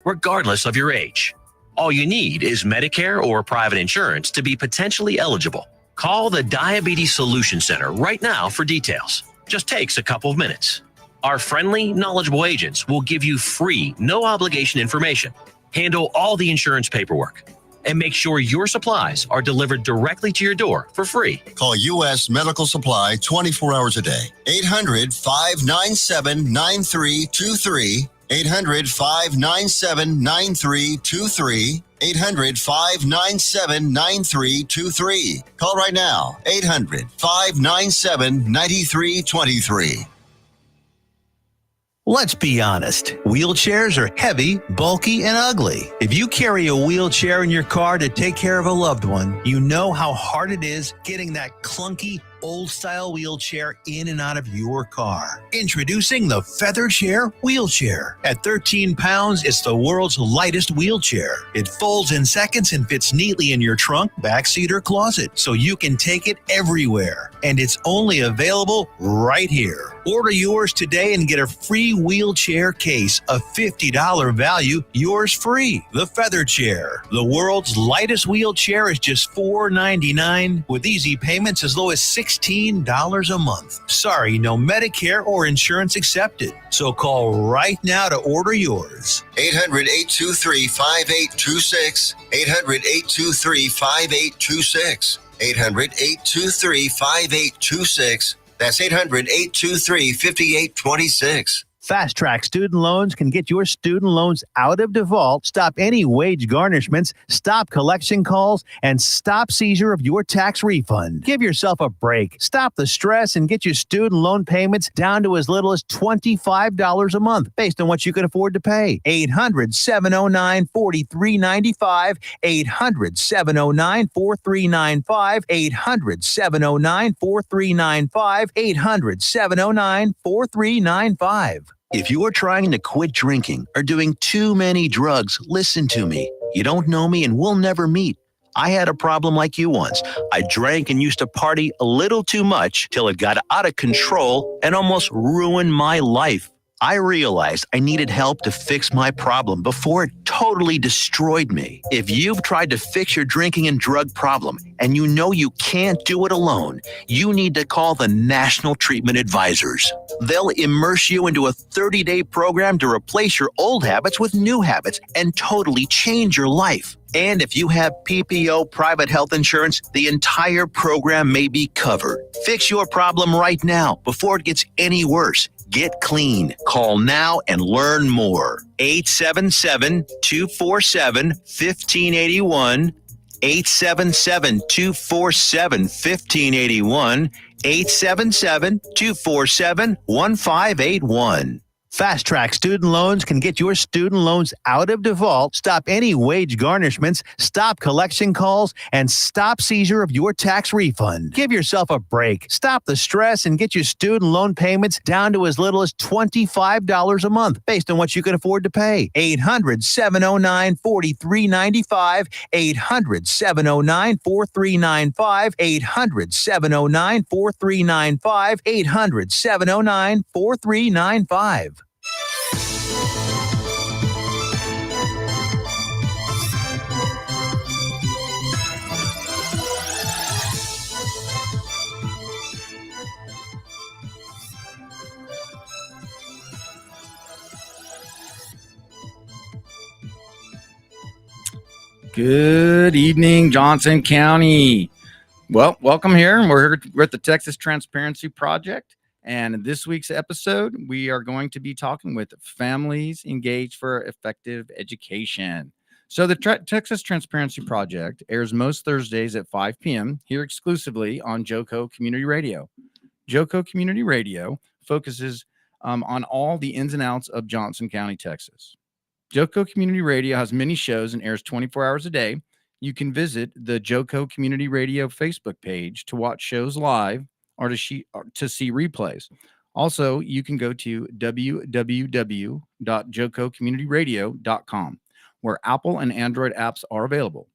regardless of your age. All you need is Medicare or private insurance to be potentially eligible. Call the Diabetes Solution Center right now for details. Just takes a couple of minutes. Our friendly, knowledgeable agents will give you free, no obligation information, handle all the insurance paperwork, and make sure your supplies are delivered directly to your door for free. Call U.S. Medical Supply 24 hours a day. 800-597-9323. 800-597-9323. 800-597-9323. Call right now. 800-597-9323. Let's be honest. Wheelchairs are heavy, bulky, and ugly. If you carry a wheelchair in your car to take care of a loved one, you know how hard it is getting that clunky, old-style wheelchair in and out of your car. Introducing the Feather Chair Wheelchair. At 13 pounds, it's the world's lightest wheelchair. It folds in seconds and fits neatly in your trunk, backseat, or closet, so you can take it everywhere. And it's only available right here. Order yours today and get a free wheelchair case, a $50 value, yours free. The Feather Chair. The world's lightest wheelchair is just $4.99 with easy payments as low as $16 a month. Sorry, no Medicare or insurance accepted. So call right now to order yours. 800-823-5826. 800-823-5826. 800-823-5826. That's 800-823-5826. Fast Track Student Loans can get your student loans out of default, stop any wage garnishments, stop collection calls, and stop seizure of your tax refund. Give yourself a break. Stop the stress and get your student loan payments down to as little as $25 a month based on what you can afford to pay. 800-709-4395. 800-709-4395. 800-709-4395. 800-709-4395. If you're trying to quit drinking or doing too many drugs, listen to me. You don't know me and we'll never meet. I had a problem like you once. I drank and used to party a little too much till it got out of control and almost ruined my life. I realized I needed help to fix my problem before it totally destroyed me. If you've tried to fix your drinking and drug problem and you know you can't do it alone, you need to call the National Treatment Advisors. They'll immerse you into a 30-day program to replace your old habits with new habits and totally change your life. And if you have PPO private health insurance, the entire program may be covered. Fix your problem right now before it gets any worse. Get clean. Call now and learn more. 877-247-1581. 877-247-1581. 877-247-1581. Fast Track Student Loans can get your student loans out of default, stop any wage garnishments, stop collection calls, and stop seizure of your tax refund. Give yourself a break. Stop the stress and get your student loan payments down to as little as $25 a month based on what you can afford to pay. 800-709-4395. 800-709-4395. 800-709-4395. 800-709-4395. Good evening, Johnson County. Well, welcome here. We're at the Texas Transparency Project. And in this week's episode, we are going to be talking with families engaged for effective education. So the Texas Transparency Project airs most Thursdays at 5 p.m. here exclusively on JOCO Community Radio. JOCO Community Radio focuses on all the ins and outs of Johnson County, Texas. JOCO Community Radio has many shows and airs 24 hours a day. You can visit the JOCO Community Radio Facebook page to watch shows live or to see replays. Also, you can go to www.jococommunityradio.com, where Apple and Android apps are available.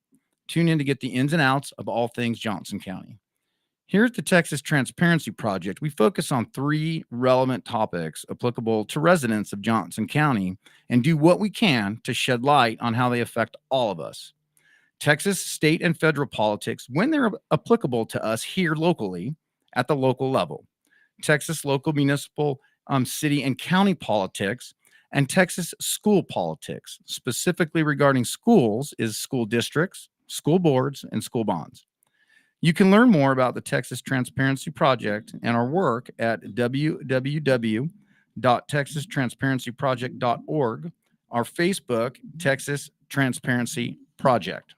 Tune in to get the ins and outs of all things Johnson County. Here at the Texas Transparency Project, we focus on 3 relevant topics applicable to residents of Johnson County and do what we can to shed light on how they affect all of us. Texas, state, and federal politics, when they're applicable to us here locally at the local level. Texas local municipal, city, and county politics, and Texas school politics, specifically regarding schools, is school districts, school boards, and school bonds. You can learn more about the Texas Transparency Project and our work at www.texastransparencyproject.org, our Facebook, Texas Transparency Project.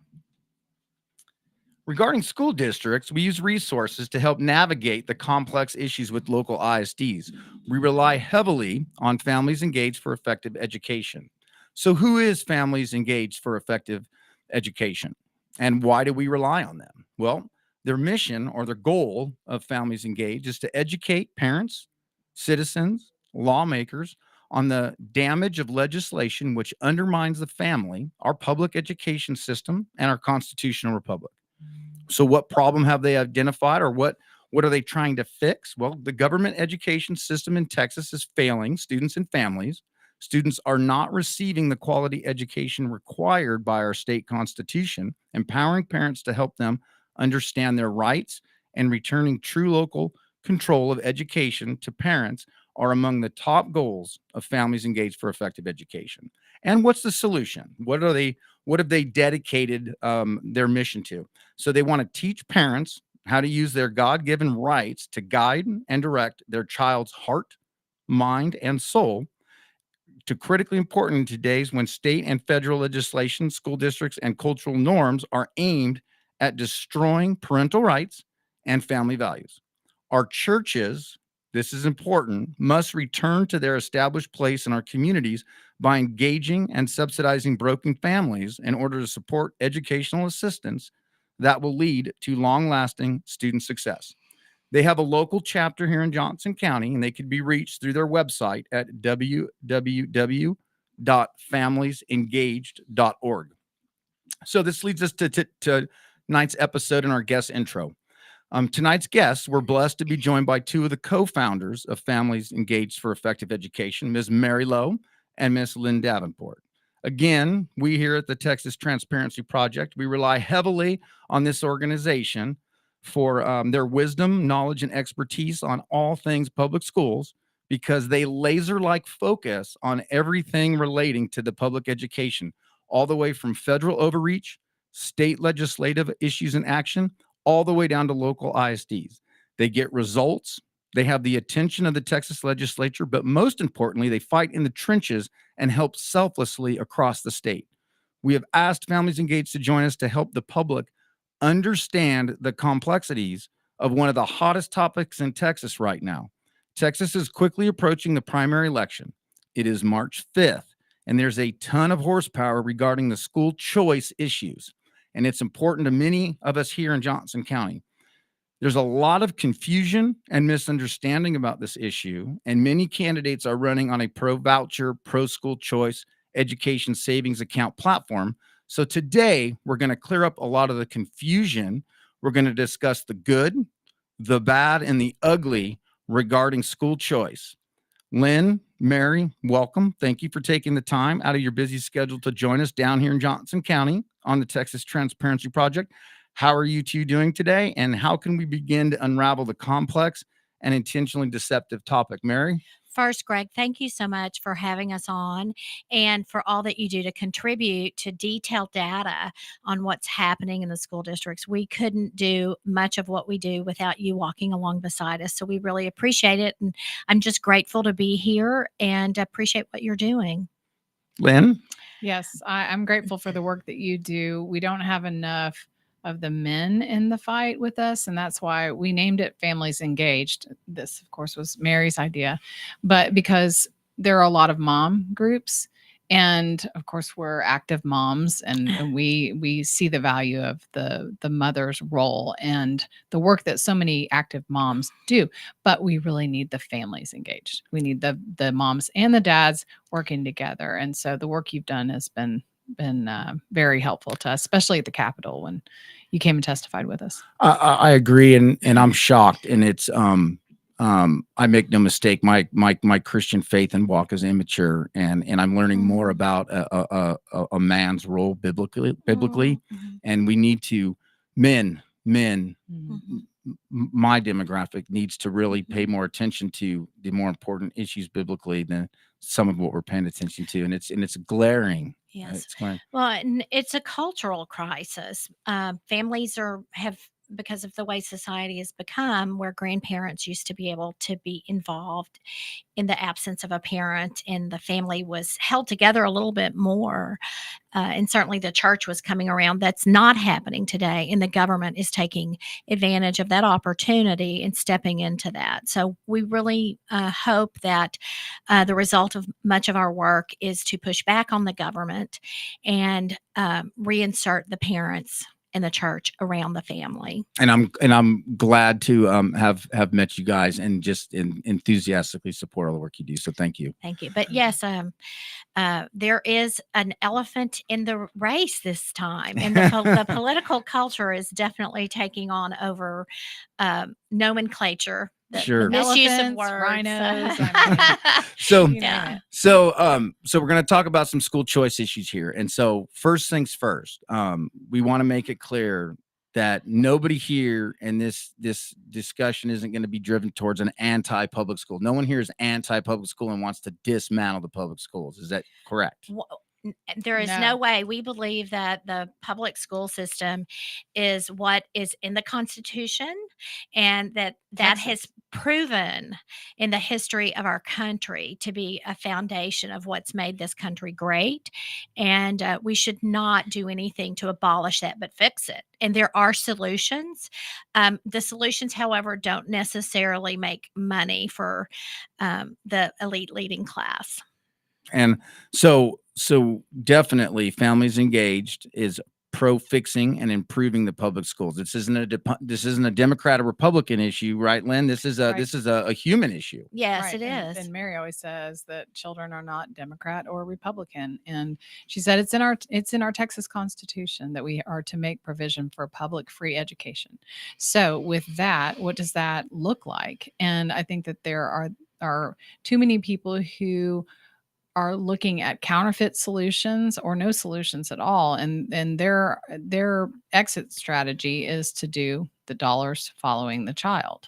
Regarding school districts, we use resources to help navigate the complex issues with local ISDs. We rely heavily on Families Engaged for Effective Education. So who is Families Engaged for Effective Education? And why do we rely on them? Well, their mission or their goal of Families Engaged is to educate parents, citizens, lawmakers on the damage of legislation which undermines the family, our public education system, and our constitutional republic. So what problem have they identified, or what are they trying to fix? Well, the government education system in Texas is failing students and families. Students are not receiving the quality education required by our state constitution, empowering parents to help them understand their rights, and returning true local control of education to parents are among the top goals of Families Engaged for Effective Education. And what's the solution? What have they dedicated their mission to? So they want to teach parents how to use their God-given rights to guide and direct their child's heart, mind, and soul to critically important in today's when state and federal legislation, school districts, and cultural norms are aimed at destroying parental rights and family values. Our churches, this is important, must return to their established place in our communities by engaging and subsidizing broken families in order to support educational assistance that will lead to long-lasting student success. They have a local chapter here in Johnson County, and they can be reached through their website at www.familiesengaged.org. So this leads us to tonight's episode and our guest intro. Tonight's guests, we're blessed to be joined by 2 of the co-founders of Families Engaged for Effective Education, Ms. Mary Lowe and Ms. Lynn Davenport. Again, we here at the Texas Transparency Project, we rely heavily on this organization for their wisdom, knowledge, and expertise on all things public schools, because they laser-like focus on everything relating to the public education, all the way from federal overreach, state legislative issues in action, all the way down to local ISDs. They get results. They have the attention of the Texas legislature, but most importantly, they fight in the trenches and help selflessly across the state. We have asked Families Engaged to join us to help the public understand the complexities of one of the hottest topics in Texas right now. Texas is quickly approaching the primary election. It is March 5th, and there's a ton of horsepower regarding the school choice issues. And it's important to many of us here in Johnson County. There's a lot of confusion and misunderstanding about this issue, and many candidates are running on a pro-voucher, pro-school choice education savings account platform. So today, we're going to clear up a lot of the confusion. We're going to discuss the good, the bad, and the ugly regarding school choice. Lynn, Mary, welcome. Thank you for taking the time out of your busy schedule to join us down here in Johnson County on the Texas Transparency Project. How are you 2 doing today? And how can we begin to unravel the complex and intentionally deceptive topic? Mary? First, Greg, thank you so much for having us on and for all that you do to contribute to detailed data on what's happening in the school districts. We couldn't do much of what we do without you walking along beside us. So we really appreciate it. And I'm just grateful to be here and appreciate what you're doing. Lynn? Yes, I'm grateful for the work that you do. We don't have enough of the men in the fight with us, and that's why we named it Families Engaged. This, of course, was Mary's idea, but because there are a lot of mom groups, and of course we're active moms, and we see the value of the mother's role and the work that so many active moms do, but we really need the families engaged. We need the moms and the dads working together, and so the work you've done has been been very helpful to us, especially at the Capitol when you came and testified with us. I agree, and I'm shocked, and it's I make no mistake, my Christian faith and walk is immature, and I'm learning more about a man's role biblically, Mhm. and we need to men. Mhm. My demographic needs to really pay Mhm. more attention to the more important issues biblically than some of what we're paying attention to, and it's glaring. Yes. It's glaring. Well, and it's a cultural crisis. Families have because of the way society has become, where grandparents used to be able to be involved in the absence of a parent, and the family was held together a little bit more. And certainly the church was coming around. That's not happening today. And the government is taking advantage of that opportunity and stepping into that. So we really hope that the result of much of our work is to push back on the government and reinsert the parents in the church around the family. And I'm glad to have met you guys and just enthusiastically support all the work you do. So thank you. Thank you. But yes, there is an elephant in the race this time, and the political culture is definitely taking on over nomenclature, the Sure. misuse of Elephants, words. rhinos, I mean, So you name Yeah. it. so we're going to talk about some school choice issues here. And so first things first, we want to make it clear that nobody here in this discussion isn't going to be driven towards an anti-public school. No one here is anti-public school and wants to dismantle the public schools. Is that correct? There is no No. way. We believe that the public school system is what is in the Constitution, and that has Texas. proven in the history of our country to be a foundation of what's made this country great. And we should not do anything to abolish that, but fix it. And there are solutions. The solutions, however, don't necessarily make money for the elite leading class. And so definitely families engaged is pro fixing and improving the public schools. This isn't a Democrat or Republican issue, right, Lynn? This is Right. a human issue. Yes, Right. it is. And Mary always says that children are not Democrat or Republican. And she said it's in our Texas Constitution that we are to make provision for public free education. So with that, what does that look like? And I think that there are too many people who are looking at counterfeit solutions or no solutions at all, and their exit strategy is to do the dollars following the child.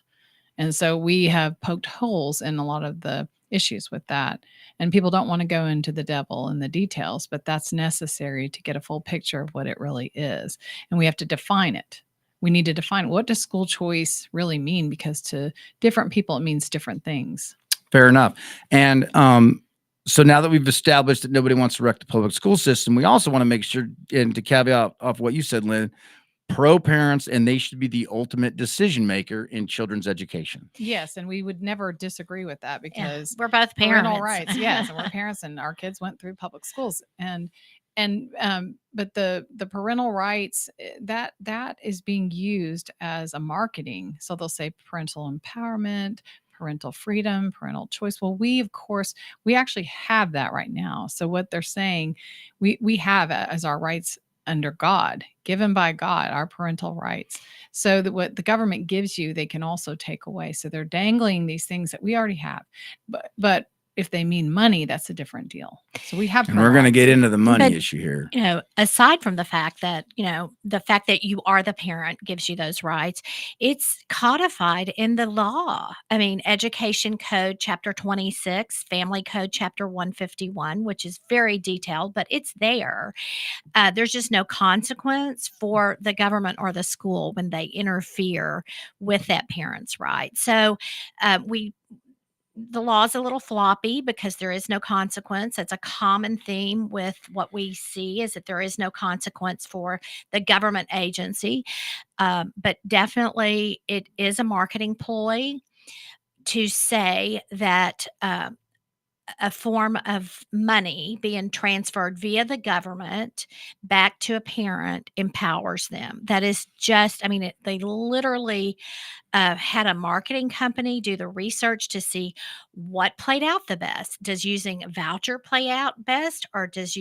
And so we have poked holes in a lot of the issues with that. And people don't want to go into the devil and the details, but that's necessary to get a full picture of what it really is. And we have to define it. We need to define, what does school choice really mean? Because to different people, it means different things. Fair enough. And so now that we've established that nobody wants to wreck the public school system, we also want to make sure, and to caveat off what you said, Lynn, pro parents, and they should be the ultimate decision maker in children's education. Yes, and we would never disagree with that Yeah, because we're both parental parents. rights. Yes, and we're parents, and our kids went through public schools, but the parental rights, that is being used as a marketing. So they'll say parental empowerment, parental freedom, parental choice. Well, of course, we actually have that right now. So what they're saying, we have as our rights under God, given by God, our parental rights. So that what the government gives you, they can also take away. So they're dangling these things that we already have. But if they mean money, that's a different deal. So we have, And we're going to get into the money But, issue here. Aside from the fact that, the fact that you are the parent gives you those rights, it's codified in the law. I mean, Education Code Chapter 26, Family Code Chapter 151, which is very detailed, but it's there. There's just no consequence for the government or the school when they interfere with that parent's right. So the law is a little floppy because there is no consequence. It's a common theme with what we see, is that there is no consequence for the government agency. But definitely it is a marketing ploy to say that a form of money being transferred via the government back to a parent empowers them. That is just, I mean, they literally had a marketing company do the research to see what played out the best. Does using a voucher play out best, or does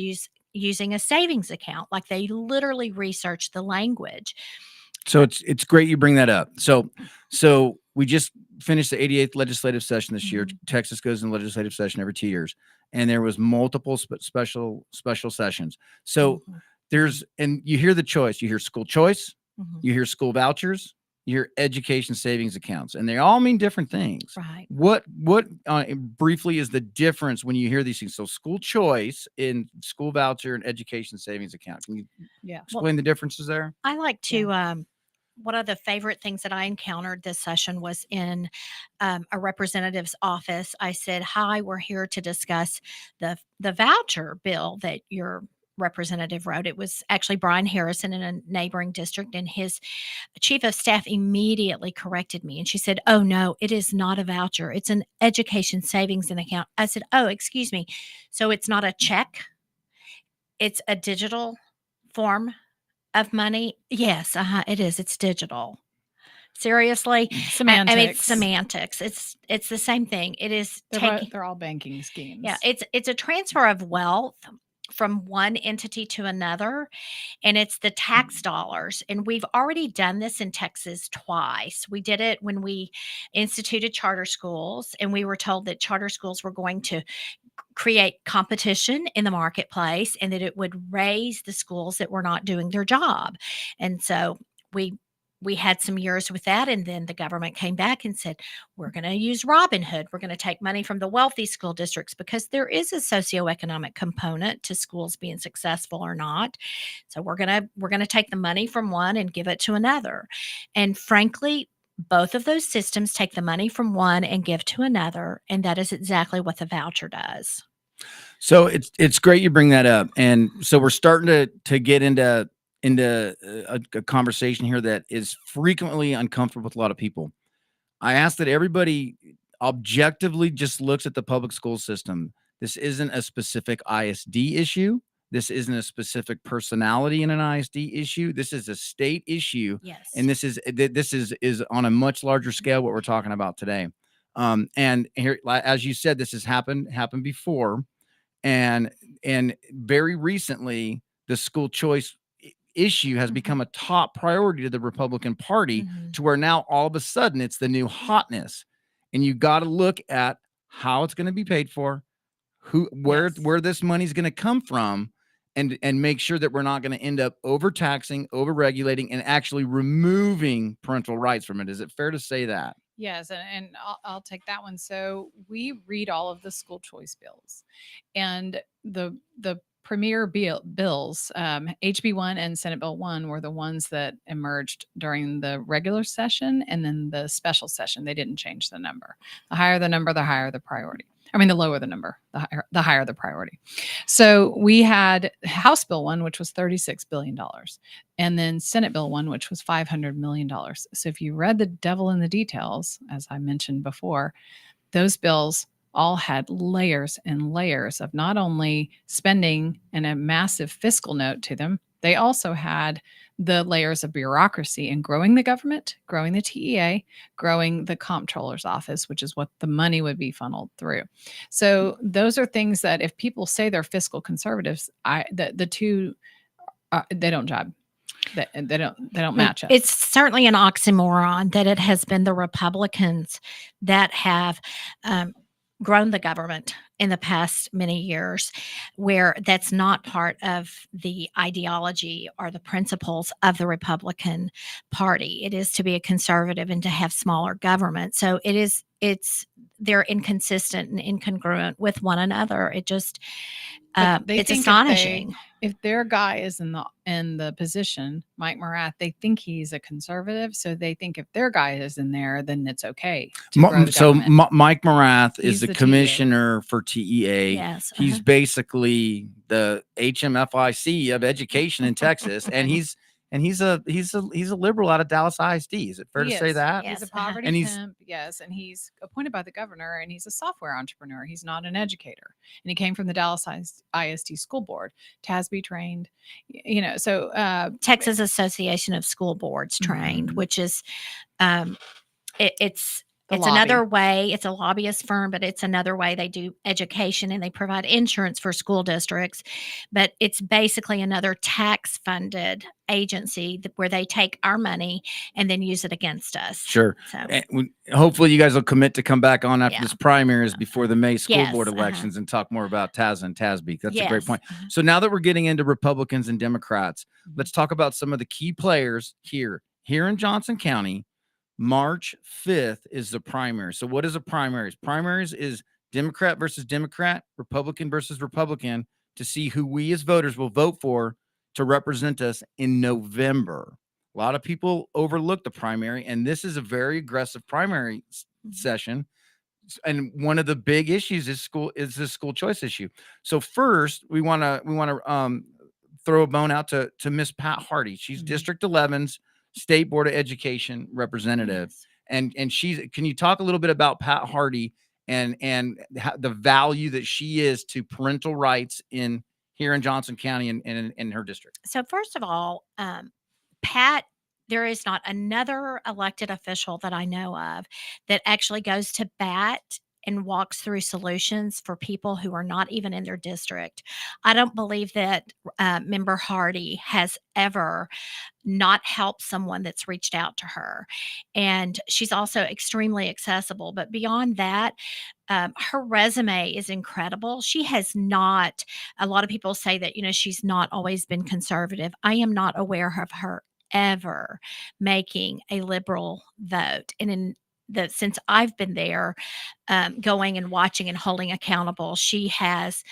using a savings account. Like they literally research the language. So it's great you bring that up. So we just finished the 88th legislative session this year. Texas goes in legislative session every 2 years, and there was multiple special sessions. So there's, and you hear the choice. You hear school choice, you hear school vouchers, you hear education savings accounts, and they all mean different things. Right. What briefly is the difference when you hear these things? So school choice in school voucher and education savings account. Can you explain the differences there? I like to one of the favorite things that I encountered this session was in a representative's office. I said, "Hi, we're here to discuss the voucher bill that your representative wrote." It was actually Brian Harrison in a neighboring district, and his chief of staff immediately corrected me, and she said, "Oh no, it is not a voucher. It's an education savings and account." I said, "Oh, excuse me. So it's not a check? It's a digital form of money?" Yes, it is. It's digital. Seriously? Semantics. I mean, it's semantics. It's the same thing. It is They're all banking schemes. yeah, it's a transfer of wealth from one entity to another, and it's the tax dollars. And we've already done this in Texas twice. We did it when we instituted charter schools, and we were told that charter schools were going to create competition in the marketplace and that it would raise the schools that were not doing their job. And so we had some years with that, and then the government came back and said, "We're going to use Robinhood. We're going to take money from the wealthy school districts because there is a socioeconomic component to schools being successful or not. So we're going to take the money from one and give it to another." And frankly, both of those systems take the money from one and give to another, and that is exactly what the voucher does. So it's great you bring that up, and so we're starting to get into a conversation here that is frequently uncomfortable with a lot of people. I ask that everybody objectively just looks at the public school system. This isn't a specific ISD issue. This isn't a specific personality in an ISD issue. This is a state issue. Yes. And this is on a much larger scale what we're talking about today. And here, as you said, this has happened before. And very recently, the school choice issue has become a top priority to the Republican Party, to where now all of a sudden it's the new hotness. And you got to look at how it's going to be paid for, where this money is going to come from, and make sure that we're not going to end up overtaxing, overregulating, and actually removing parental rights from it. Is it fair to say that? Yes, and I'll take that one. So we read all of the school choice bills, and the premier bills, HB1 and Senate Bill 1 were the ones that emerged during the regular session, and then the special session they didn't change the number. The higher the number, the higher the priority. I mean, the lower the number, the higher the priority. So we had House Bill 1, which was $36 billion, and then Senate Bill 1, which was $500 million. So if you read the devil in the details, as I mentioned before, those bills all had layers and layers of not only spending and a massive fiscal note to them, they also had the layers of bureaucracy and growing the government, growing the TEA, growing the comptroller's office, which is what the money would be funneled through. So those are things that if people say they're fiscal conservatives, the two, they don't jibe. They don't match up. It's certainly an oxymoron that it has been the Republicans that have grown the government in the past many years, where that's not part of the ideology or the principles of the Republican Party. It is to be a conservative and to have smaller government. So they're inconsistent and incongruent with one another. It just it's astonishing. If their guy is in the position, Mike Morath, they think he's a conservative, so they think if their guy is in there, then it's okay. So Mike Morath is the the commissioner for TEA. Yes. He's basically the HMFIC of education in Texas, and he's a liberal out of Dallas ISD. Is it fair to say that? Yes. He's a poverty And pimp, yes, and he's appointed by the governor, and he's a software entrepreneur. He's not an educator, and he came from the Dallas ISD school board, TASB trained, so Texas Association of School Boards trained, which is it's The It's lobby. another way. It's a lobbyist firm, but it's another way they do education and they provide insurance for school districts. But it's basically another tax funded agency where they take our money and then use it against us. Sure. So, And hopefully you guys will commit to come back on after Yeah. this primaries before the May school board Yes, elections and talk more about TAS and TASB. That's a great Yes. point. So now that we're getting into Republicans and Democrats, let's talk about some of the key players here in Johnson County. March 5th is the primary. So what is a primaries? Primaries is Democrat versus Democrat, Republican versus Republican, to see who we as voters will vote for to represent us in November. A lot of people overlook the primary, and this is a very aggressive primary session. And one of the big issues is the school choice issue. So first, we want to throw a bone out to Miss Pat Hardy. She's District 11's State Board of Education representative. Yes. And can you talk a little bit about Pat Hardy and the value that she is to parental rights here in Johnson County and in her district? So first of all, Pat, there is not another elected official that I know of that actually goes to bat and walks through solutions for people who are not even in their district. I don't believe that Member Hardy has ever not helped someone that's reached out to her. And she's also extremely accessible. But beyond that, her resume is incredible. She has not, a lot of people say that, she's not always been conservative. I am not aware of her ever making a liberal vote. And since I've been there, going and watching and holding accountable, she's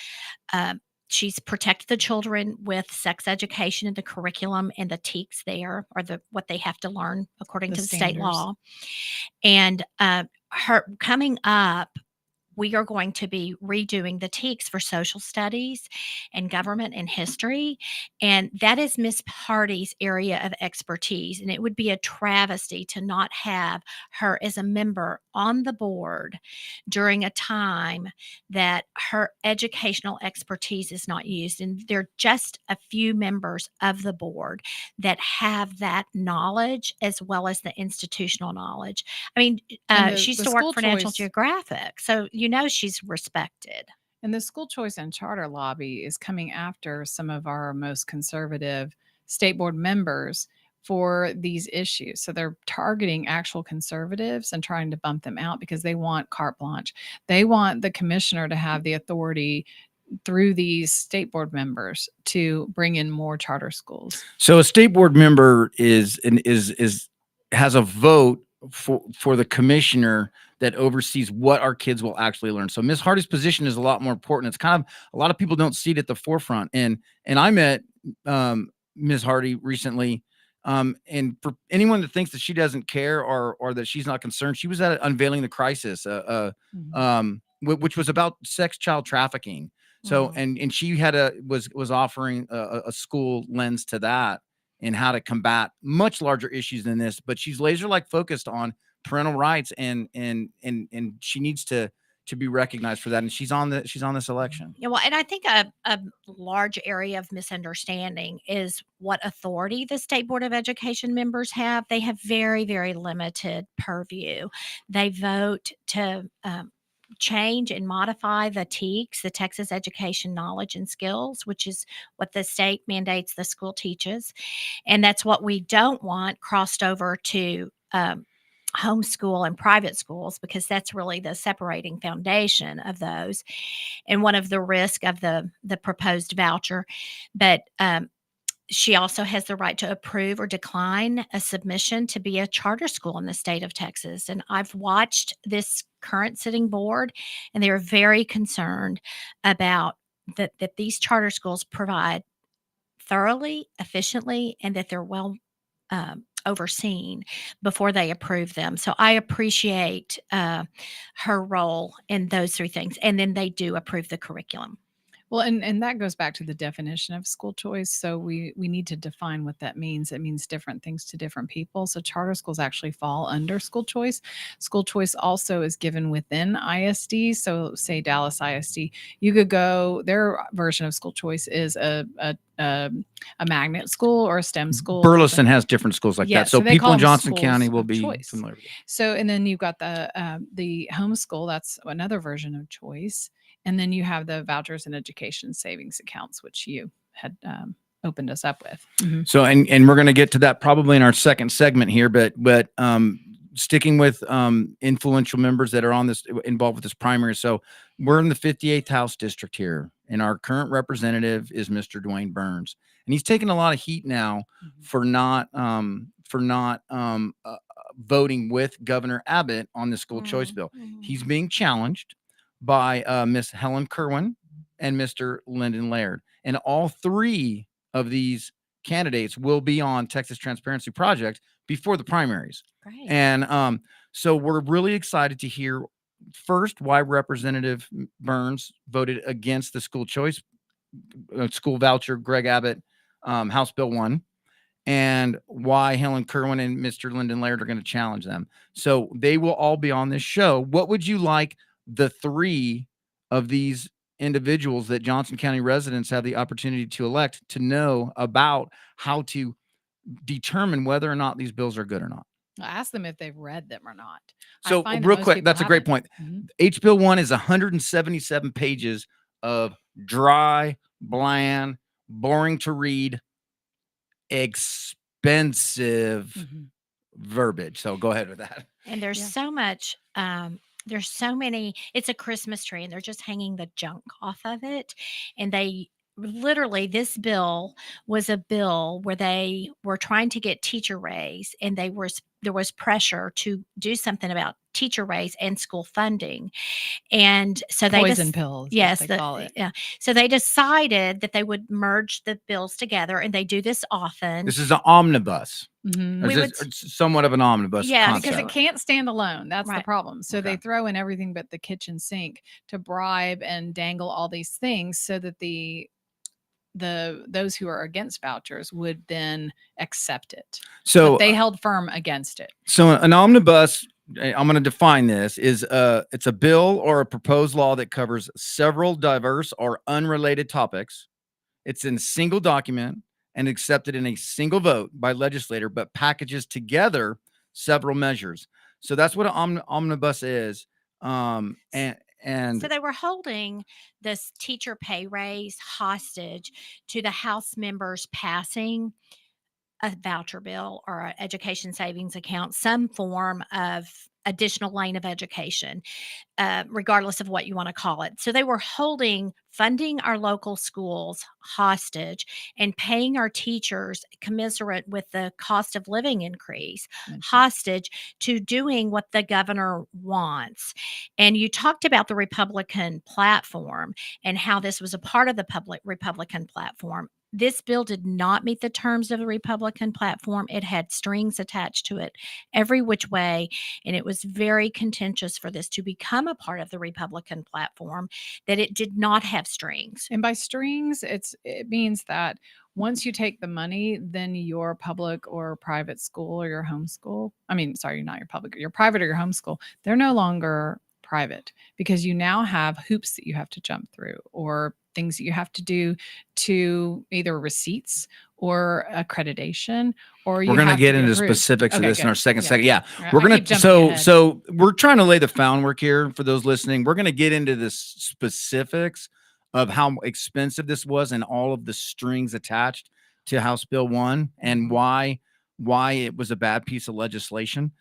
protected the children with sex education in the curriculum and the TEKS there, or what they have to learn according The to the state standards. law. And her coming up, we are going to be redoing the TEKS for social studies and government and history. And that is Miss Hardy's area of expertise. And it would be a travesty to not have her as a member on the board during a time that her educational expertise is not used. And there are just a few members of the board that have that knowledge as well as the institutional knowledge. I mean, And she used the to school work for National choice- Geographic, so she's respected. And the school choice and charter lobby is coming after some of our most conservative state board members for these issues. So they're targeting actual conservatives and trying to bump them out because they want carte blanche. They want the commissioner to have the authority through these state board members to bring in more charter schools. So a state board member has a vote for the commissioner that oversees what our kids will actually learn. So Miss Hardy's position is a lot more important. It's kind of, a lot of people don't see it at the forefront. And I met Ms. Hardy recently. And for anyone that thinks that she doesn't care or that she's not concerned, she was at Unveiling the Crisis, which was about sex child trafficking. So, Wow. and she was offering a school lens to that and how to combat much larger issues than this, but she's laser-like focused on parental rights and she needs to be recognized for that. And she's on this election. Yeah, well, and I think a large area of misunderstanding is what authority the State Board of Education members have. They have very, very limited purview. They vote to change and modify the TEKS, the Texas Education Knowledge and Skills, which is what the state mandates the school teaches. And that's what we don't want crossed over to homeschool and private schools, because that's really the separating foundation of those and one of the risk of the proposed voucher. But she also has the right to approve or decline a submission to be a charter school in the state of Texas. And I've watched this current sitting board, and they are very concerned about that these charter schools provide thoroughly, efficiently, and that they're well overseen before they approve them. So I appreciate her role in those three things. And then they do approve the curriculum. Well, and that goes back to the definition of school choice. So we need to define what that means. It means different things to different people. So charter schools actually fall under school choice. School choice also is given within ISD. So say Dallas ISD, you could go. Their version of school choice is a magnet school or a STEM school. Burleson has different schools like that. So they people call in them Johnson schools County will of be choice. familiar with it. So, and then you've got the homeschool. That's another version of choice. And then you have the vouchers and education savings accounts, which you had opened us up with. Mm-hmm. So, and we're going to get to that probably in our second segment here, but sticking with influential members that are on this, involved with this primary. So we're in the 58th House District here, and our current representative is Mr. Dwayne Burns, and he's taking a lot of heat now for not voting with Governor Abbott on the school choice bill. He's being challenged by Miss Helen Kerwin and Mr. Lyndon Laird, and all three of these candidates will be on Texas Transparency Project before the primaries. Great. And so we're really excited to hear first why Representative Burns voted against the school choice school voucher, Greg Abbott, House Bill 1, and why Helen Kerwin and Mr. Lyndon Laird are going to challenge them. So they will all be on this show. What would you like the three of these individuals that Johnson County residents have the opportunity to elect to know about how to determine whether or not these bills are good or not? I ask them if they've read them or not. So real quick, that's a great point. H Bill 1 is 177 pages of dry, bland, boring to read, expensive verbiage. So go ahead with that. And there's so much, there's so many, it's a Christmas tree and they're just hanging the junk off of it. And they literally, this bill was a bill where they were trying to get teacher raise, and there was pressure to do something about teacher raise and school funding. And so they poison pills. Yes, they call it. Yeah. So they decided that they would merge the bills together, and they do this often. This is an omnibus. Mm-hmm. It's somewhat of an omnibus. Yeah, because it can't stand alone. That's the problem. So Okay. they throw in everything but the kitchen sink to bribe and dangle all these things so that those who are against vouchers would then accept it. So but they held firm against it. So an omnibus, I'm going to define this, is it's a bill or a proposed law that covers several diverse or unrelated topics. It's in a single document and accepted in a single vote by legislator, but packages together several measures. So that's what an omnibus is. And so they were holding this teacher pay raise hostage to the House members passing a voucher bill or an education savings account, some form of additional lane of education, regardless of what you want to call it. So they were holding funding our local schools hostage and paying our teachers commensurate with the cost of living increase hostage to doing what the governor wants. And you talked about the Republican platform and how this was a part of the Republican platform. This bill did not meet the terms of the Republican platform. It had strings attached to it every which way, and it was very contentious for this to become a part of the Republican platform, that it did not have strings. And by strings, it means that once you take the money, then your public or private school or your homeschool, not your public, your private or your homeschool, they're no longer private because you now have hoops that you have to jump through or things that you have to do to either receipts or accreditation, or we're going to get into specifics of this in our second. Yeah, we're going to. So we're trying to lay the groundwork here for those listening. We're going to get into the specifics of how expensive this was and all of the strings attached to House Bill 1 and why it was a bad piece of legislation.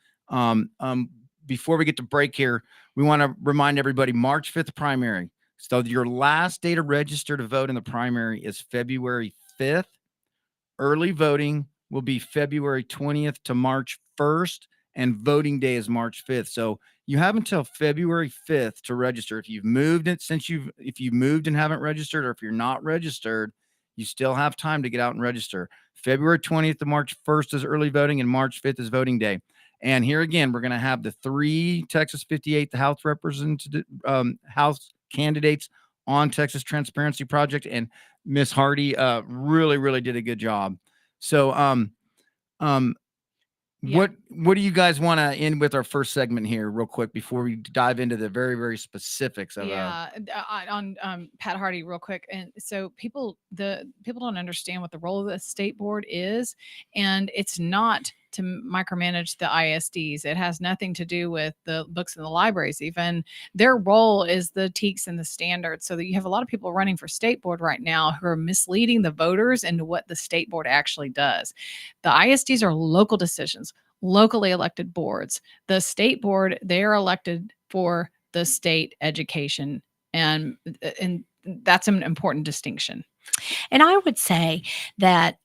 Before we get to break here, we want to remind everybody March 5th primary. So your last day to register to vote in the primary is February 5th. Early voting will be February 20th to March 1st, and voting day is March 5th. So you have until February 5th to register. If you've moved and haven't registered, or if you're not registered, you still have time to get out and register. February 20th to March 1st is early voting, and March 5th is voting day. And here again, we're going to have the three Texas 58th House candidates on Texas Transparency Project, and Miss Hardy really did a good job. So Yeah. what do you guys want to end with our first segment here real quick before we dive into the very specifics of on Pat Hardy real quick. And so people don't understand what the role of the state board is, and it's not to micromanage the ISDs. It has nothing to do with the books in the libraries. Even their role is the TEKS and the standards. So that you have a lot of people running for state board right now who are misleading the voters into what the state board actually does. The ISDs are local decisions, locally elected boards. The state board, they are elected for the state education, and that's an important distinction. And I would say that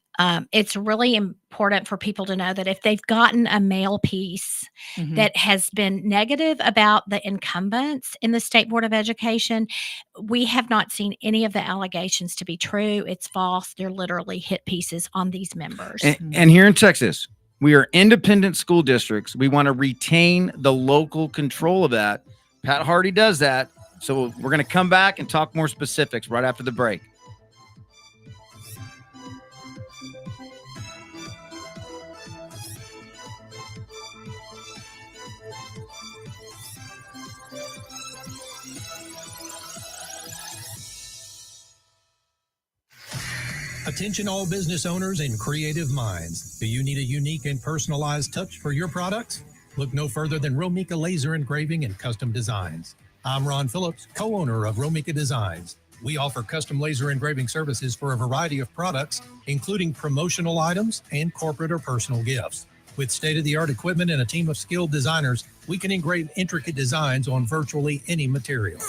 it's really important for people to know that if they've gotten a mail piece Mhm. that has been negative about the incumbents in the State Board of Education, we have not seen any of the allegations to be true. It's false. They're literally hit pieces on these members. and here in Texas, we are independent school districts. We want to retain the local control of that. Pat Hardy does that. So we're going to come back and talk more specifics right after the break. Attention all business owners and creative minds. Do you need a unique and personalized touch for your products? Look no further than Romika Laser Engraving and Custom Designs. I'm Ron Phillips, co-owner of Romika Designs. We offer custom laser engraving services for a variety of products, including promotional items and corporate or personal gifts. With state-of-the-art equipment and a team of skilled designers, we can engrave intricate designs on virtually any material.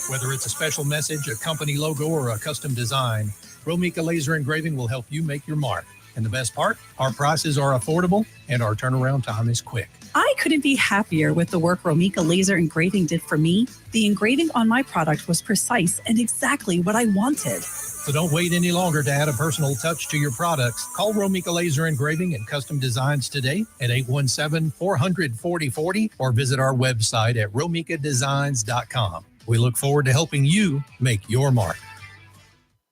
Whether it's a special message, a company logo, or a custom design, Romika Laser Engraving will help you make your mark. And the best part, our prices are affordable and our turnaround time is quick. I couldn't be happier with the work Romika Laser Engraving did for me. The engraving on my product was precise and exactly what I wanted. So don't wait any longer to add a personal touch to your products. Call Romika Laser Engraving and Custom Designs today at 817-400-4040 or visit our website at romikadesigns.com. We look forward to helping you make your mark.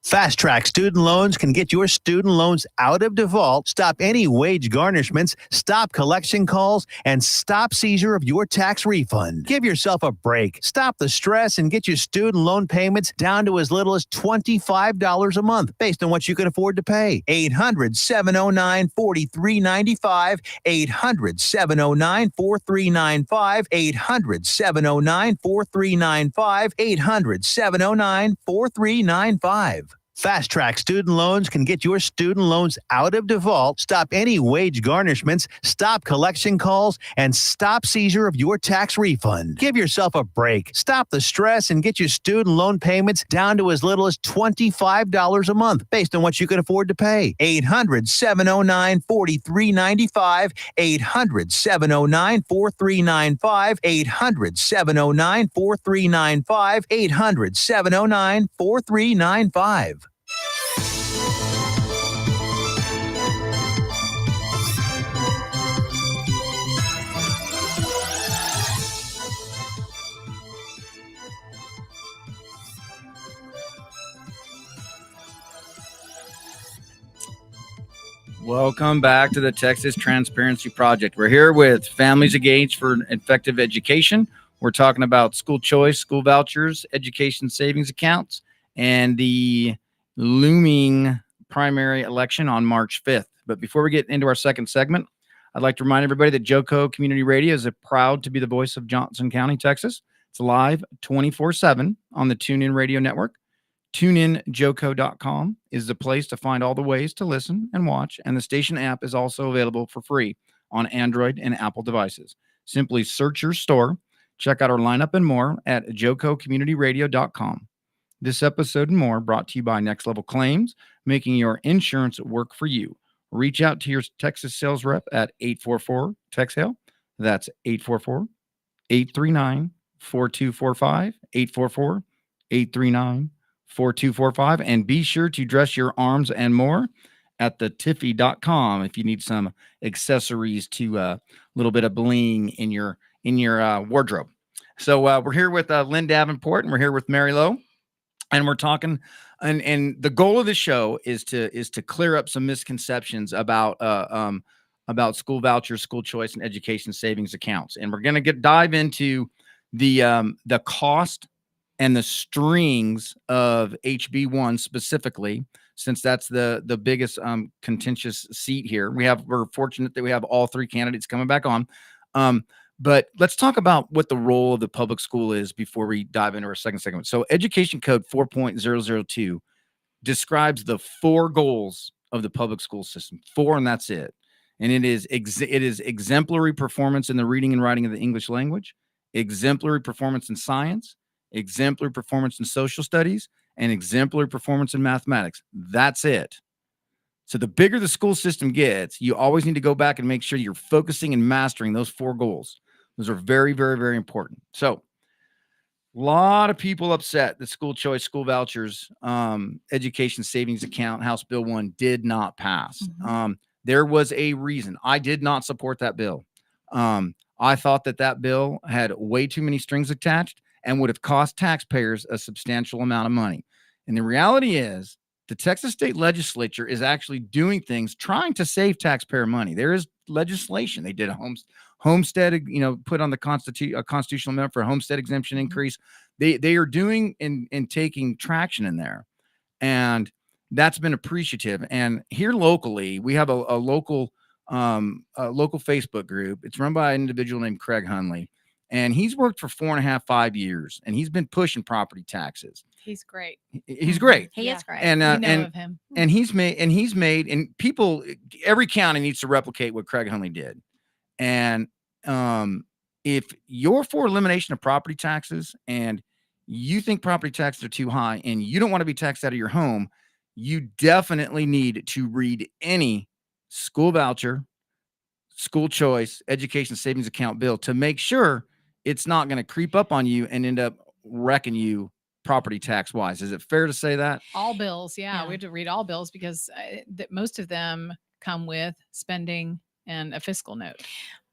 Fast Track Student Loans can get your student loans out of default, stop any wage garnishments, stop collection calls, and stop seizure of your tax refund. Give yourself a break. Stop the stress and get your student loan payments down to as little as $25 a month based on what you can afford to pay. 800-709-4395, 800-709-4395, 800-709-4395, 800-709-4395. Fast Track Student Loans can get your student loans out of default, stop any wage garnishments, stop collection calls, and stop seizure of your tax refund. Give yourself a break. Stop the stress and get your student loan payments down to as little as $25 a month based on what you can afford to pay. 800-709-4395, 800-709-4395, 800-709-4395, 800-709-4395. Welcome back to the Texas Transparency Project. We're here with Families Engaged for Effective Education. We're talking about school choice, school vouchers, education savings accounts, and the looming primary election on March 5th. But before we get into our second segment, I'd like to remind everybody that JoCo Community Radio is proud to be the voice of Johnson County, Texas. It's live 24/7 on the TuneIn Radio Network. TuneInJoCo.com is the place to find all the ways to listen and watch, and the station app is also available for free on Android and Apple devices. Simply search your store, check out our lineup and more at JoCoCommunityRadio.com. This episode and more brought to you by Next Level Claims, making your insurance work for you. Reach out to your Texas sales rep at 844-TEX-HAIL. That's 844-839-4245, 844-839-4245. And be sure to dress your arms and more at the Tiffy.com if you need some accessories to a little bit of bling in your wardrobe. So we're here with Lynn Davenport, and we're here with Mary Lowe, and we're talking. And the goal of the show is to clear up some misconceptions about school vouchers, school choice, and education savings accounts. And we're going to dive into the cost and the strings of HB1 specifically, since that's the biggest contentious seat here. We're fortunate that we have all three candidates coming back on. But let's talk about what the role of the public school is before we dive into our second segment. So Education Code 4.002 describes the 4 goals of the public school system. 4, and that's it. And it is exemplary performance in the reading and writing of the English language, exemplary performance in science, exemplary performance in social studies, and exemplary performance in mathematics. That's it. So the bigger the school system gets, you always need to go back and make sure you're focusing and mastering those 4 goals. Those are very, very, very important. So a lot of people upset that school choice, school vouchers, education savings account, House Bill 1 did not pass. Mhm. There was a reason. I did not support that bill. I thought that bill had way too many strings attached and would have cost taxpayers a substantial amount of money. And the reality is, the Texas State Legislature is actually doing things trying to save taxpayer money. There is legislation. They did a homestead, put on the constitutional amendment for a homestead exemption increase. They are doing and taking traction in there, and that's been appreciative. And here locally, we have a local Facebook group. It's run by an individual named Craig Hunley, and he's worked for 4.5, 5 years, and he's been pushing property taxes. He's great. He's great. He is great. And We know of him. and people, every county needs to replicate what Craig Hunley did. And if you're for elimination of property taxes and you think property taxes are too high and you don't want to be taxed out of your home, you definitely need to read any school voucher, school choice, education savings account bill to make sure it's not going to creep up on you and end up wrecking you property tax wise. Is it fair to say that? All bills. Yeah. Yeah. We have to read all bills because most of them come with spending and a fiscal note.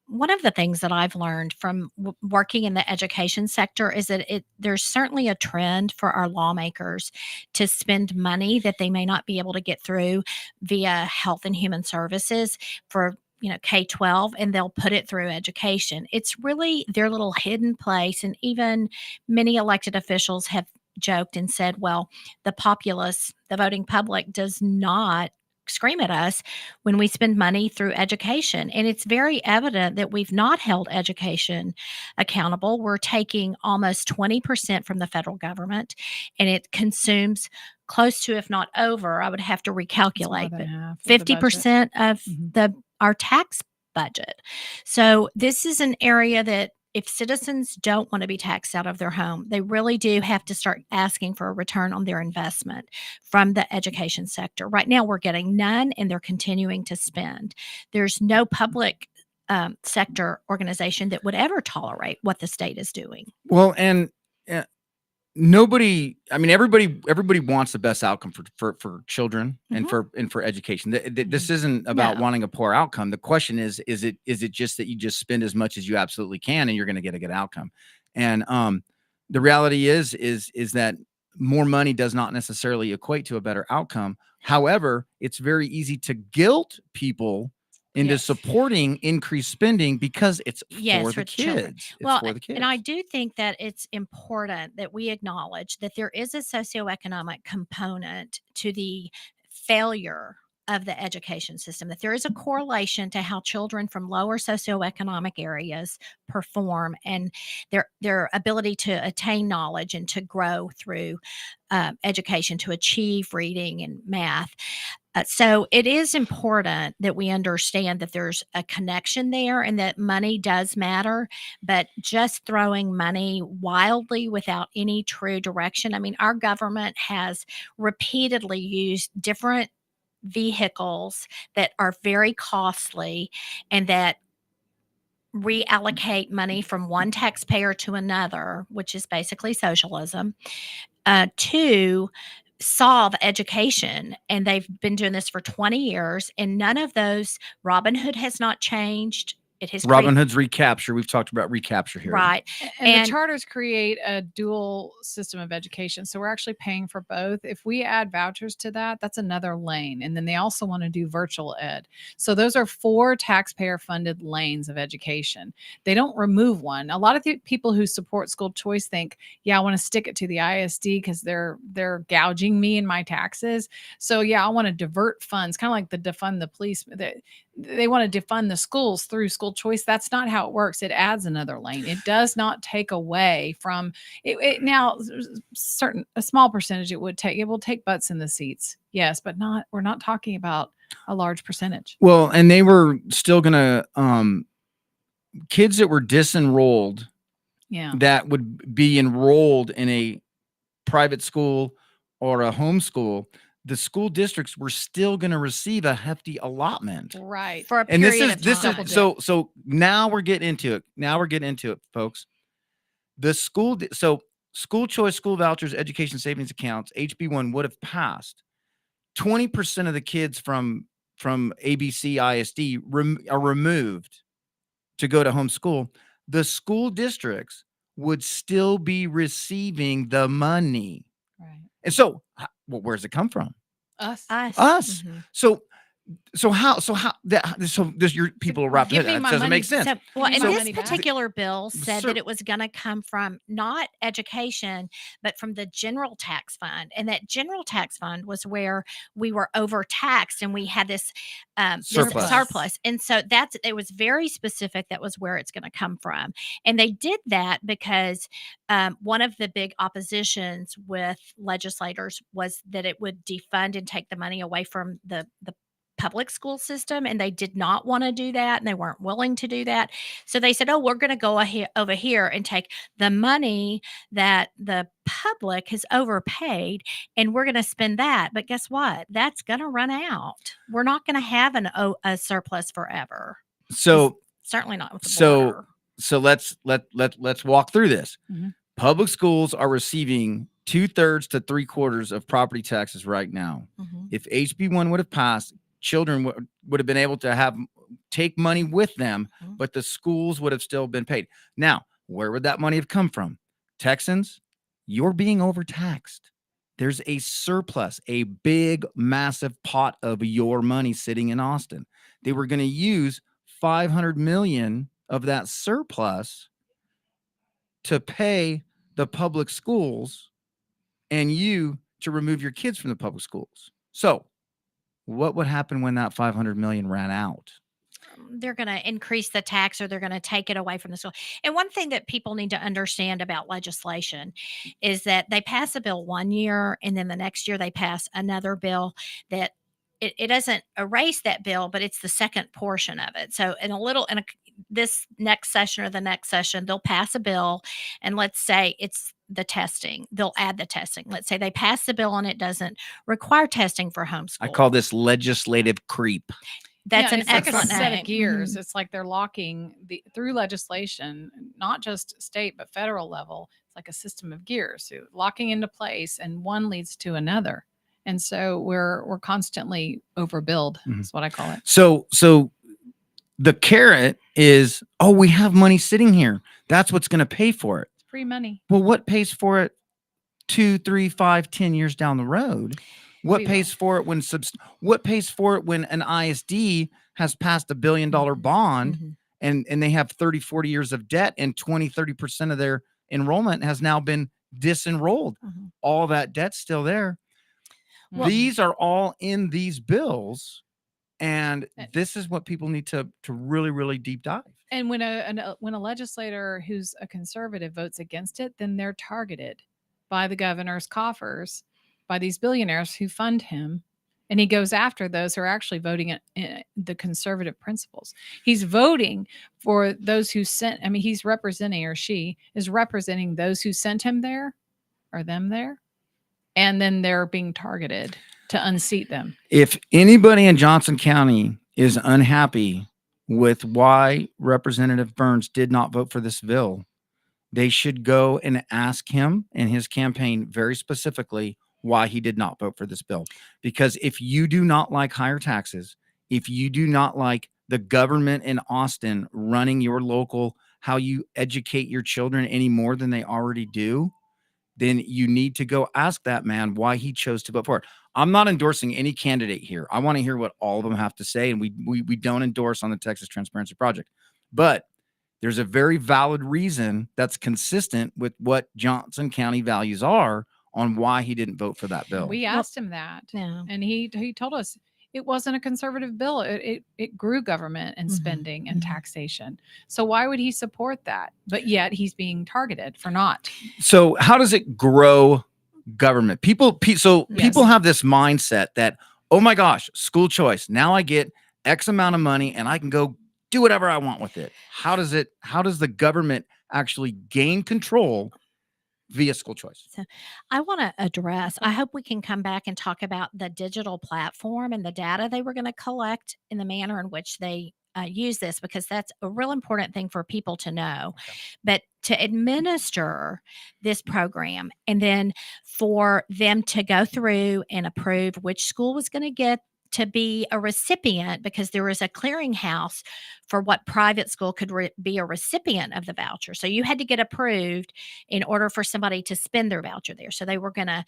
One of the things that I've learned from working in the education sector is that there's certainly a trend for our lawmakers to spend money that they may not be able to get through via Health and Human Services for K-12, and they'll put it through education. It's really their little hidden place, and even many elected officials have joked and said, well, the populace, the voting public, does not scream at us when we spend money through education. And it's very evident that we've not held education accountable. We're taking almost 20% from the federal government, and it consumes close to, if not over, I would have to recalculate, but 50% of our tax budget. So this is an area that if citizens don't want to be taxed out of their home, they really do have to start asking for a return on their investment from the education sector. Right now, we're getting none, and they're continuing to spend. There's no public sector organization that would ever tolerate what the state is doing. Well, and everybody wants the best outcome for children and for education. This isn't about wanting a poor outcome. The question is it just that you just spend as much as you absolutely can and you're going to get a good outcome? And the reality is that more money does not necessarily equate to a better outcome. However, it's very easy to guilt people into supporting increased spending because it's for the kids. Well, and I do think that it's important that we acknowledge that there is a socioeconomic component to the failure of the education system, that there is a correlation to how children from lower socioeconomic areas perform and their ability to attain knowledge and to grow through education, to achieve reading and math. So it is important that we understand that there's a connection there and that money does matter, but just throwing money wildly without any true direction. I mean, our government has repeatedly used different vehicles that are very costly and that reallocate money from one taxpayer to another, which is basically socialism, to solve education. And they've been doing this for 20 years, and none of those, Robin Hood has not changed. it has Robin Hood's recapture. We've talked about recapture here. right. And And- the charters create a dual system of education. So we're actually paying for both. If we add vouchers to that, that's another lane. And then they also want to do virtual ed. So those are 4 taxpayer funded lanes of education. They don't remove one. A lot of the people who support school choice think, yeah, I want to stick it to the ISD because they're gouging me in my taxes. So yeah, I want to divert funds, kind of like the defund the police. They want to defund the schools through school choice. That's not how it works. It adds another lane. It does not take away from it. Now, a small percentage it will take butts in the seats. Yes, but we're not talking about a large percentage. Well, and they were still going to, kids that were disenrolled Yeah. that would be enrolled in a private school or a homeschool, the school districts were still going to receive a hefty allotment. Right. for a And period this of time. is so now we're getting into it. Now we're getting into it, folks. The school choice, school vouchers, education savings accounts, HB1 would have passed. 20% of the kids from ABC ISD are removed to go to homeschool. The school districts would still be receiving the money. Right. And so, well, where's it come from? Us. Us. Mhm. So this your people are wrapping give it. me It my doesn't money. make sense. So, well, me and my this money back. particular bill said Sir- that it was going to come from not education, but from the general tax fund. And that general tax fund was where we were overtaxed and we had this Surplus. surplus. And so it was very specific. That was where it's going to come from. And they did that because one of the big oppositions with legislators was that it would defund and take the money away from the public school system, and they did not want to do that, and they weren't willing to do that. So they said, oh, we're going to go over here and take the money that the public has overpaid and we're going to spend that. But guess what? That's going to run out. We're not going to have a surplus forever. So Certainly not with the So- border. so let's walk through this. Mhm. Public schools are receiving 2/3 to 3/4 of property taxes right now. Mhm. If HB1 would have passed, children would have been able to take money with them, Mhm. but the schools would have still been paid. Now, where would that money have come from? Texans, you're being overtaxed. There's a surplus, a big, massive pot of your money sitting in Austin. They were going to use $500 million of that surplus to pay the public schools and you to remove your kids from the public schools. So what would happen when that 500 million ran out? They're going to increase the tax or they're going to take it away from the school. And one thing that people need to understand about legislation is that they pass a bill one year and then the next year they pass another bill that it doesn't erase that bill, but it's the second portion of it. So this next session or the next session, they'll pass a bill and let's say it's the testing. They'll add the testing. Let's say they pass the bill and it doesn't require testing for homeschool. I call this legislative creep. That's an it's like excellent a set name. of gears. It's like they're locking through legislation, not just state but federal level. It's like a system of gears, so locking into place, and one leads to another. And so we're constantly overbilled. Mhm. Is what I call it. So the carrot is, oh, we have money sitting here. That's what's going to pay for it. It's free money. Well, what pays for it 2, 3, 5, 10 years down the road? What We pays for it when an ISD has passed $1 billion bond Mhm. and they have 30, 40 years of debt and 20, 30% of their enrollment has now been disenrolled. Mhm. All that debt's still there. Well- These are all in these bills. And Eh. this is what people need to really, really deep dive. And when a legislator who's a conservative votes against it, then they're targeted by the governor's coffers, by these billionaires who fund him. And he goes after those who are actually voting in the conservative principles. He's voting for those who sent, he's representing, or she is representing those who sent him there or them there. And then they're being targeted to unseat them. If anybody in Johnson County is unhappy with why Representative Burns did not vote for this bill, they should go and ask him and his campaign very specifically why he did not vote for this bill. Because if you do not like higher taxes, if you do not like the government in Austin running your local, how you educate your children any more than they already do, then you need to go ask that man why he chose to vote for it. I'm not endorsing any candidate here. I want to hear what all of them have to say, and we don't endorse on the Texas Transparency Project. But there's a very valid reason that's consistent with what Johnson County values are on why he didn't vote for that bill. We asked him that, Yeah. and he told us it wasn't a conservative bill. It grew government and spending and taxation. So why would he support that? But yet he's being targeted for not. So how does it grow government? People Yes. have this mindset that, oh my gosh, school choice. Now I get X amount of money and I can go do whatever I want with it. How does the government actually gain control via school choice? So I want to address, I hope we can come back and talk about the digital platform and the data they were going to collect in the manner in which they use this, because that's a real important thing for people to know. Okay. But to administer this program and then for them to go through and approve which school was going to get to be a recipient, because there is a clearinghouse for what private school could be a recipient of the voucher. So you had to get approved in order for somebody to spend their voucher there. So they were gonna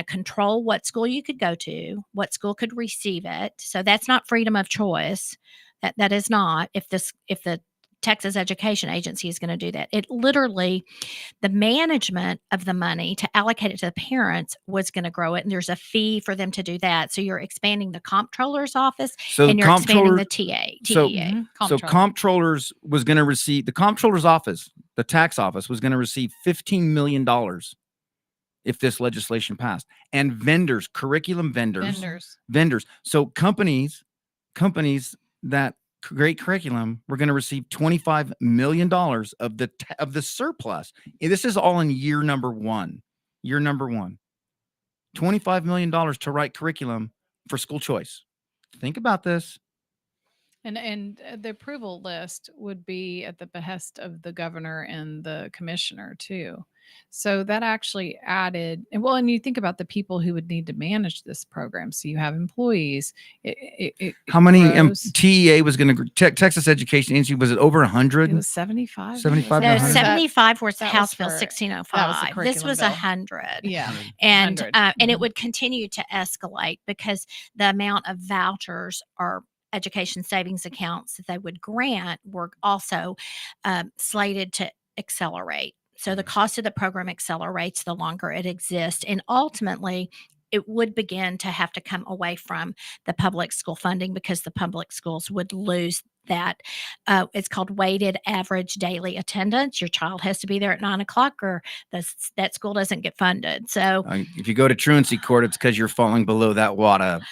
control what school you could go to, what school could receive it. So that's not freedom of choice. That is not, if the Texas Education Agency is going to do that. It literally, the management of the money to allocate it to the parents was going to grow it. And there's a fee for them to do that. So you're expanding the comptroller's office and you're expanding the TEA. So comptrollers was going to receive, the comptroller's office, the tax office was going to receive $15 million if this legislation passed. And vendors, curriculum vendors. So companies that create curriculum, we're going to receive $25 million of the surplus. This is all in year number one. $25 million to write curriculum for school choice. Think about this. And the approval list would be at the behest of the governor and the commissioner too. So that actually added, and you think about the people who would need to manage this program. So you have employees. How many TEA was going to, Texas Education Agency, was it over 100? It was 75. 75. No, 100? 75 was that House was Bill for- 1605. This was 100. Yeah. And 100. and it would continue to escalate because the amount of vouchers or education savings accounts that they would grant were also slated to accelerate. So the cost of the program accelerates the longer it exists. And ultimately, it would begin to have to come away from the public school funding because the public schools would lose that. It's called weighted average daily attendance. Your child has to be there at 9:00 or that school doesn't get funded. So if you go to truancy court, it's because you're falling below that WADA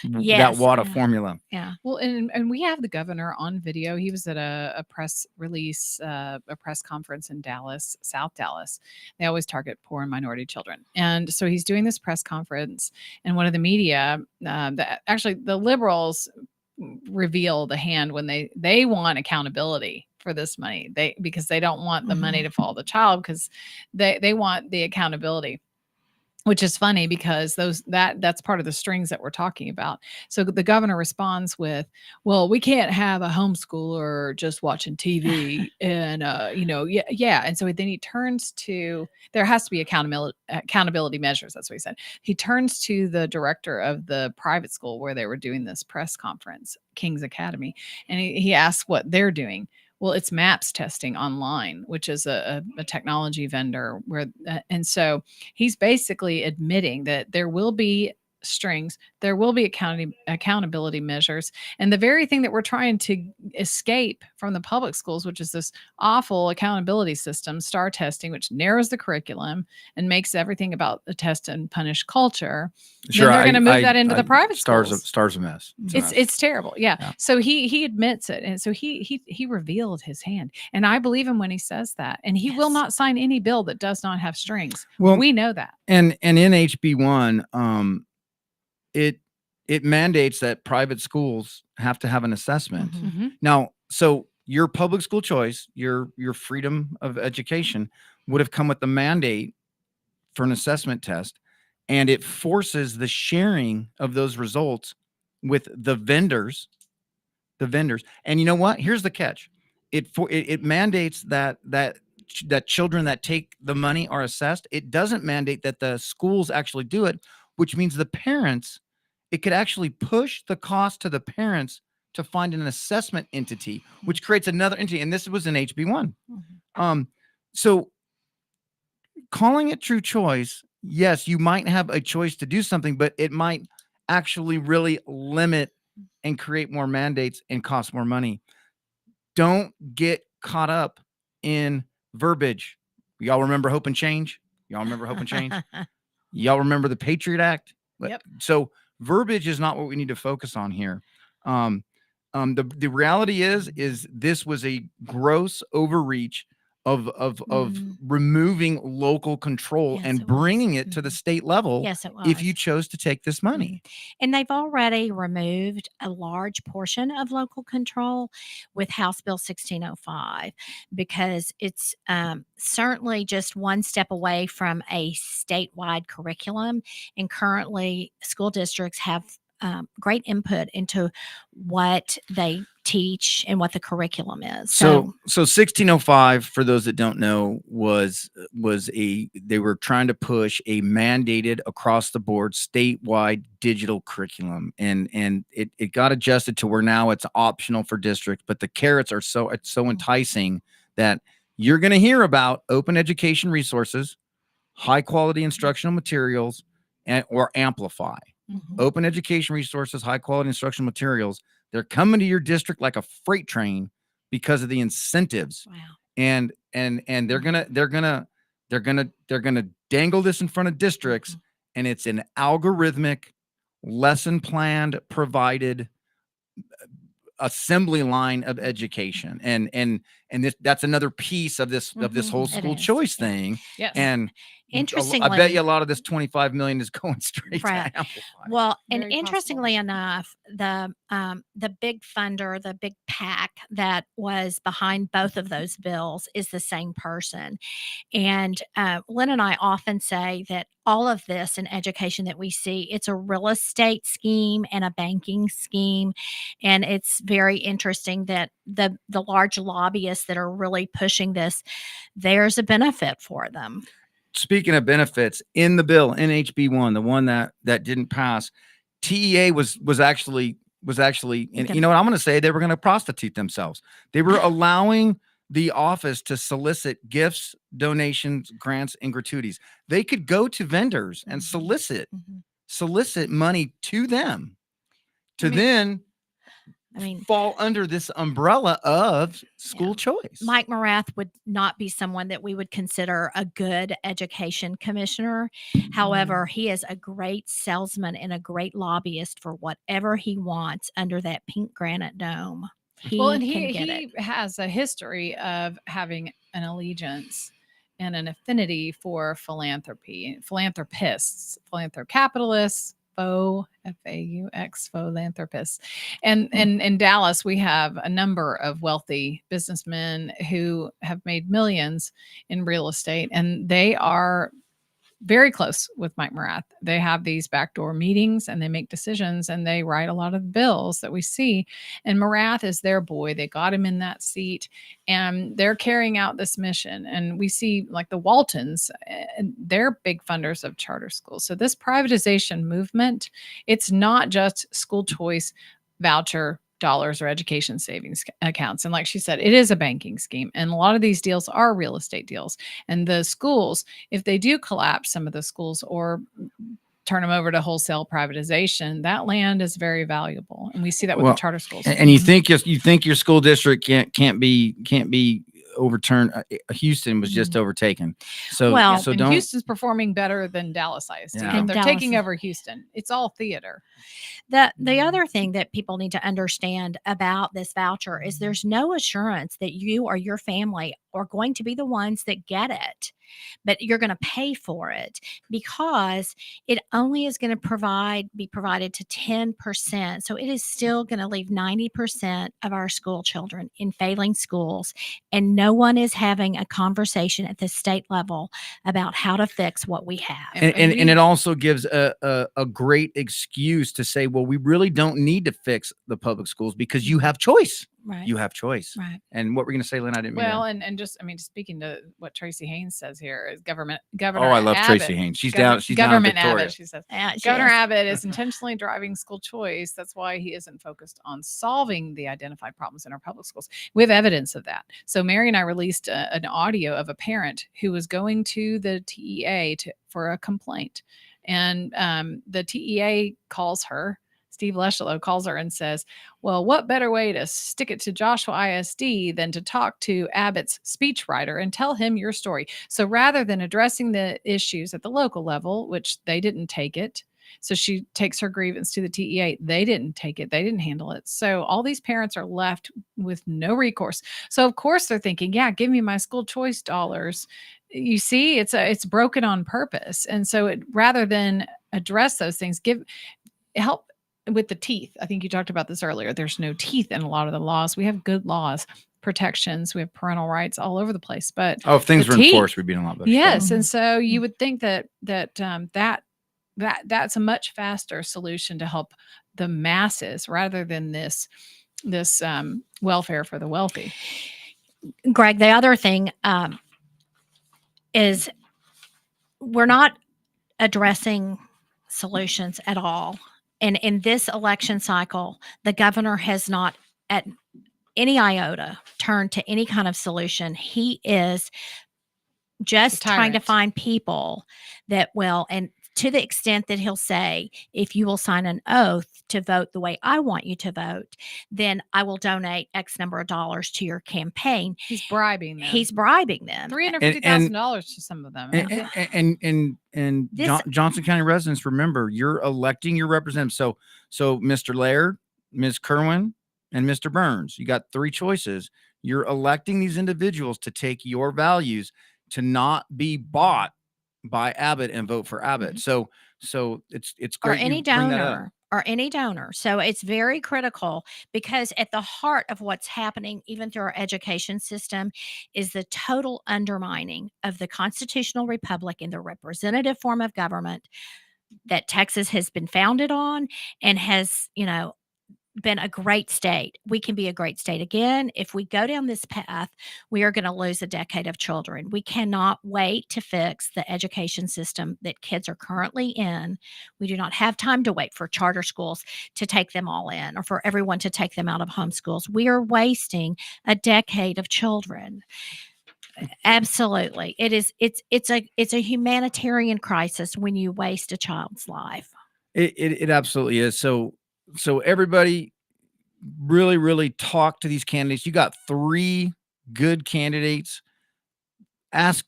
formula. Yeah. Well, and we have the governor on video. He was at a press release, a press conference in Dallas, South Dallas. They always target poor and minority children. And so he's doing this press conference, and one of the media, the liberals reveal the hand when they want accountability for this money. Because they don't want the money to follow the child, because they want the accountability. Which is funny because that's part of the strings that we're talking about. So the governor responds with, "Well, we can't have a homeschooler just watching TV, and yeah." And so then he turns to, there has to be accountability measures. That's what he said. He turns to the director of the private school where they were doing this press conference, King's Academy, and he asks what they're doing. Well, it's MAPS testing online, which is a technology vendor and so he's basically admitting that there will be strings, there will be accountability measures. And the very thing that we're trying to escape from the public schools, which is this awful accountability system, STAR testing, which narrows the curriculum and makes everything about the test and punish culture. Sure, then they're going to move that into the private schools. STAR's a mess. It's terrible. Yeah. So he admits it. And so he revealed his hand. And I believe him when he says that. And he will not sign any bill that does not have strings. Well, we know that. And in HB1, it mandates that private schools have to have an assessment. Now, so your public school choice, your freedom of education would have come with the mandate for an assessment test, and it forces the sharing of those results with the vendors the vendors. And you know what? Here's the catch. It mandates that children that take the money are assessed. It doesn't mandate that the schools actually do it, which means the parents, it could actually push the cost to the parents to find an assessment entity, which creates another entity. And this was in HB1. So calling it true choice, yes, you might have a choice to do something, but it might actually really limit and create more mandates and cost more money. Don't get caught up in verbiage. Y'all remember Hope and Change? Y'all remember Hope and Change? Y'all remember the Patriot Act? Yep. So verbiage is not what we need to focus on here. The reality is this was a gross overreach of removing local control Yes, and it was. bringing it to the state level. Yes, it was. If you chose to take this money. And they've already removed a large portion of local control with House Bill 1605 because it's certainly just one step away from a statewide curriculum. And currently, school districts have great input into what they teach and what the curriculum is. So 1605, for those that don't know, was they were trying to push a mandated across the board statewide digital curriculum, and it got adjusted to where now it's optional for districts, but the carrots are so enticing that you're going to hear about open education resources, high quality instructional materials, or amplify. Open education resources, high quality instructional materials. They're coming to your district like a freight train because of the incentives. Wow. And they're gonna dangle this in front of districts, and it's an algorithmic, lesson planned, provided assembly line of education. And that's another piece of this whole school choice thing. Yes. And interestingly, I bet you a lot of this 25 million is going straight to Right. Amplify. Well, and Very interestingly enough, the big funder, the big PAC that was behind both of those bills is the same person. And Lynn and I often say that all of this in education that we see, it's a real estate scheme and a banking scheme. And it's very interesting that the large lobbyists that are really pushing this, there's a benefit for them. Speaking of benefits, in the bill, in HB1, the one that didn't pass, TEA was actually, and you know what I'm going to say? They were going to prostitute themselves. They were allowing the office to solicit gifts, donations, grants, and gratuities. They could go to vendors and solicit money to them then fall under this umbrella of school choice. Mike Morath would not be someone that we would consider a good education commissioner. However, he is a great salesman and a great lobbyist for whatever he wants under that pink granite dome. He has a history of having an allegiance and an affinity for philanthropy, philanthropists, philanthrocapitalists, F-A-U-X, philanthropists. And in Dallas, we have a number of wealthy businessmen who have made millions in real estate, and they are very close with Mike Morath. They have these backdoor meetings and they make decisions and they write a lot of bills that we see. And Morath is their boy. They got him in that seat and they're carrying out this mission. And we see like the Waltons, they're big funders of charter schools. So this privatization movement, it's not just school choice voucher dollars or education savings accounts. And like she said, it is a banking scheme. And a lot of these deals are real estate deals. And the schools, if they do collapse some of the schools or turn them over to wholesale privatization, that land is very valuable. And we see that with the charter schools. And you think your school district can't be overturned. Houston was just overtaken. So Houston's performing better than Dallas ISD. Yeah. They're taking over Houston. It's all theater. The other thing that people need to understand about this voucher is there's no assurance that you or your family are going to be the ones that get it, but you're going to pay for it because it only is going to be provided to 10%. So it is still going to leave 90% of our school children in failing schools, and no one is having a conversation at the state level about how to fix what we have. And it also gives a great excuse to say, well, we really don't need to fix the public schools because you have choice. Right. You have choice. Right. And what we're going to say, Lynn, I didn't mean Well, to. and just, I mean, speaking to what Tracy Haynes says here is Governor Oh, I love Abbott, Tracy Haynes. She's down in Government Victoria. Abbott, she says. Yeah, she Governor is. Abbott is intentionally driving school choice. That's why he isn't focused on solving the identified problems in our public schools. We have evidence of that. So Mary and I released an audio of a parent who was going to the TEA for a complaint. And the TEA calls her. Steve Leschelow calls her and says, well, what better way to stick it to Joshua ISD than to talk to Abbott's speechwriter and tell him your story? So rather than addressing the issues at the local level, which they didn't take it, so she takes her grievance to the TEA. They didn't take it. They didn't handle it. So all these parents are left with no recourse. So of course they're thinking, yeah, give me my school choice dollars. You see, it's broken on purpose. And so rather than address those things, help with the teeth. I think you talked about this earlier. There's no teeth in a lot of the laws. We have good laws, protections. We have parental rights all over the place. But if things the were teeth- enforced, we'd be in a lot better. Yes, shape. and so you would think that's a much faster solution to help the masses rather than this welfare for the wealthy. Greg, the other thing is we're not addressing solutions at all. And in this election cycle, the governor has not at any iota turned to any kind of solution. He is just trying to tyrant. find people that will, and to the extent that he'll say, if you will sign an oath to vote the way I want you to vote, then I will donate X number of dollars to your campaign. He's bribing them. He's bribing them. $350,000 to some of them. And This- Johnson County residents, remember, you're electing your representative. So Mr. Laird, Ms. Kerwin, and Mr. Burns, you got three choices. You're electing these individuals to take your values, to not be bought by Abbott and vote for Abbott. So it's great. Or any you bring that up. donor. Or any donor. So it's very critical because at the heart of what's happening, even through our education system, is the total undermining of the constitutional republic and the representative form of government that Texas has been founded on and has, been a great state. We can be a great state again. If we go down this path, we are going to lose a decade of children. We cannot wait to fix the education system that kids are currently in. We do not have time to wait for charter schools to take them all in or for everyone to take them out of homeschools. We are wasting a decade of children. Absolutely. It's a humanitarian crisis when you waste a child's life. It absolutely is. So everybody really, really talk to these candidates. You got three good candidates. Ask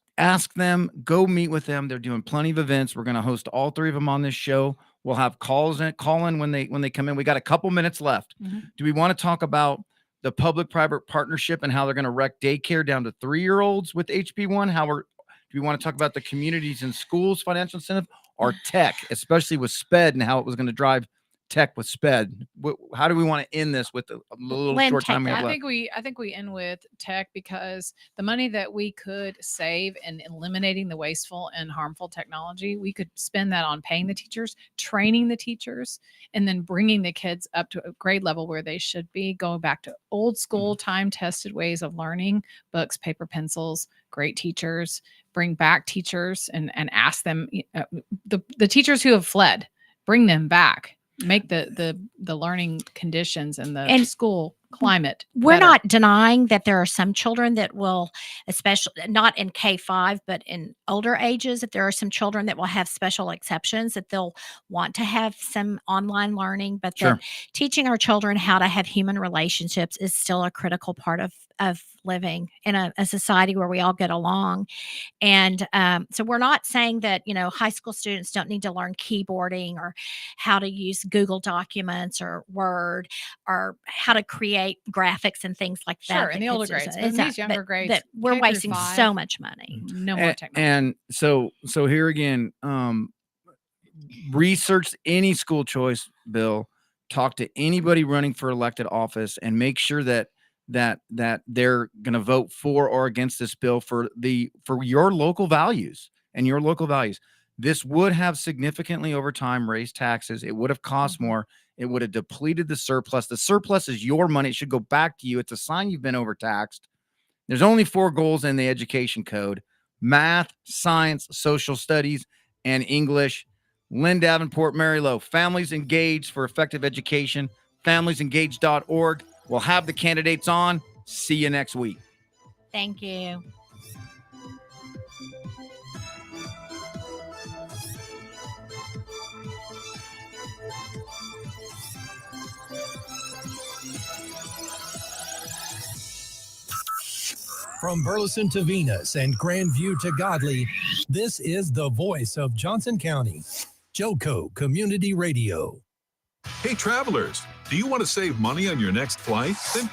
them, go meet with them. They're doing plenty of events. We're going to host all three of them on this show. We'll have call in when they come in. We got a couple minutes left. Mm-hmm. Do we want to talk about the public-private partnership and how they're going to wreck daycare down to 3-year-olds with HB1? Do we want to talk about the communities and schools financial incentive or tech, especially with SPED and how it was going to drive tech with SPED? How do we want to end this with a little Lynn, short take time we have that. left? I think we end with tech because the money that we could save in eliminating the wasteful and harmful technology, we could spend that on paying the teachers, training the teachers, and then bringing the kids up to a grade level where they should be, going back to old school time-tested ways of learning, books, paper, pencils, great teachers, bring back teachers and ask them, the teachers who have fled, bring them back. Make the learning conditions and the school climate We're better. not denying that there are some children that will, especially not in K-5, but in older ages, if there are some children that will have special exceptions, that they'll want to have some online learning, but Sure. that teaching our children how to have human relationships is still a critical part of living in a society where we all get along. And so we're not saying that, high school students don't need to learn keyboarding or how to use Google Documents or Word or how to create create graphics and things like that. Sure, in the older It's- grades, but in these younger grades, that we're K through wasting 5, so much money. no more technology. And so here again, research any school choice bill, talk to anybody running for elected office, and make sure that they're going to vote for or against this bill for your local values and your local values. This would have significantly over time raised taxes. It would have cost more. It would have depleted the surplus. The surplus is your money. It should go back to you. It's a sign you've been overtaxed. There's only 4 goals in the education code: math, science, social studies, and English. Lynn Davenport, Mary Lowe, Families Engaged for Effective Education, familiesengaged.org. We'll have the candidates on. See you next week. Thank you. From Burleson to Venus and Grandview to Godley, this is the voice of Johnson County, Joco Community Radio. Hey, travelers, do you want to save money on your next flight? Then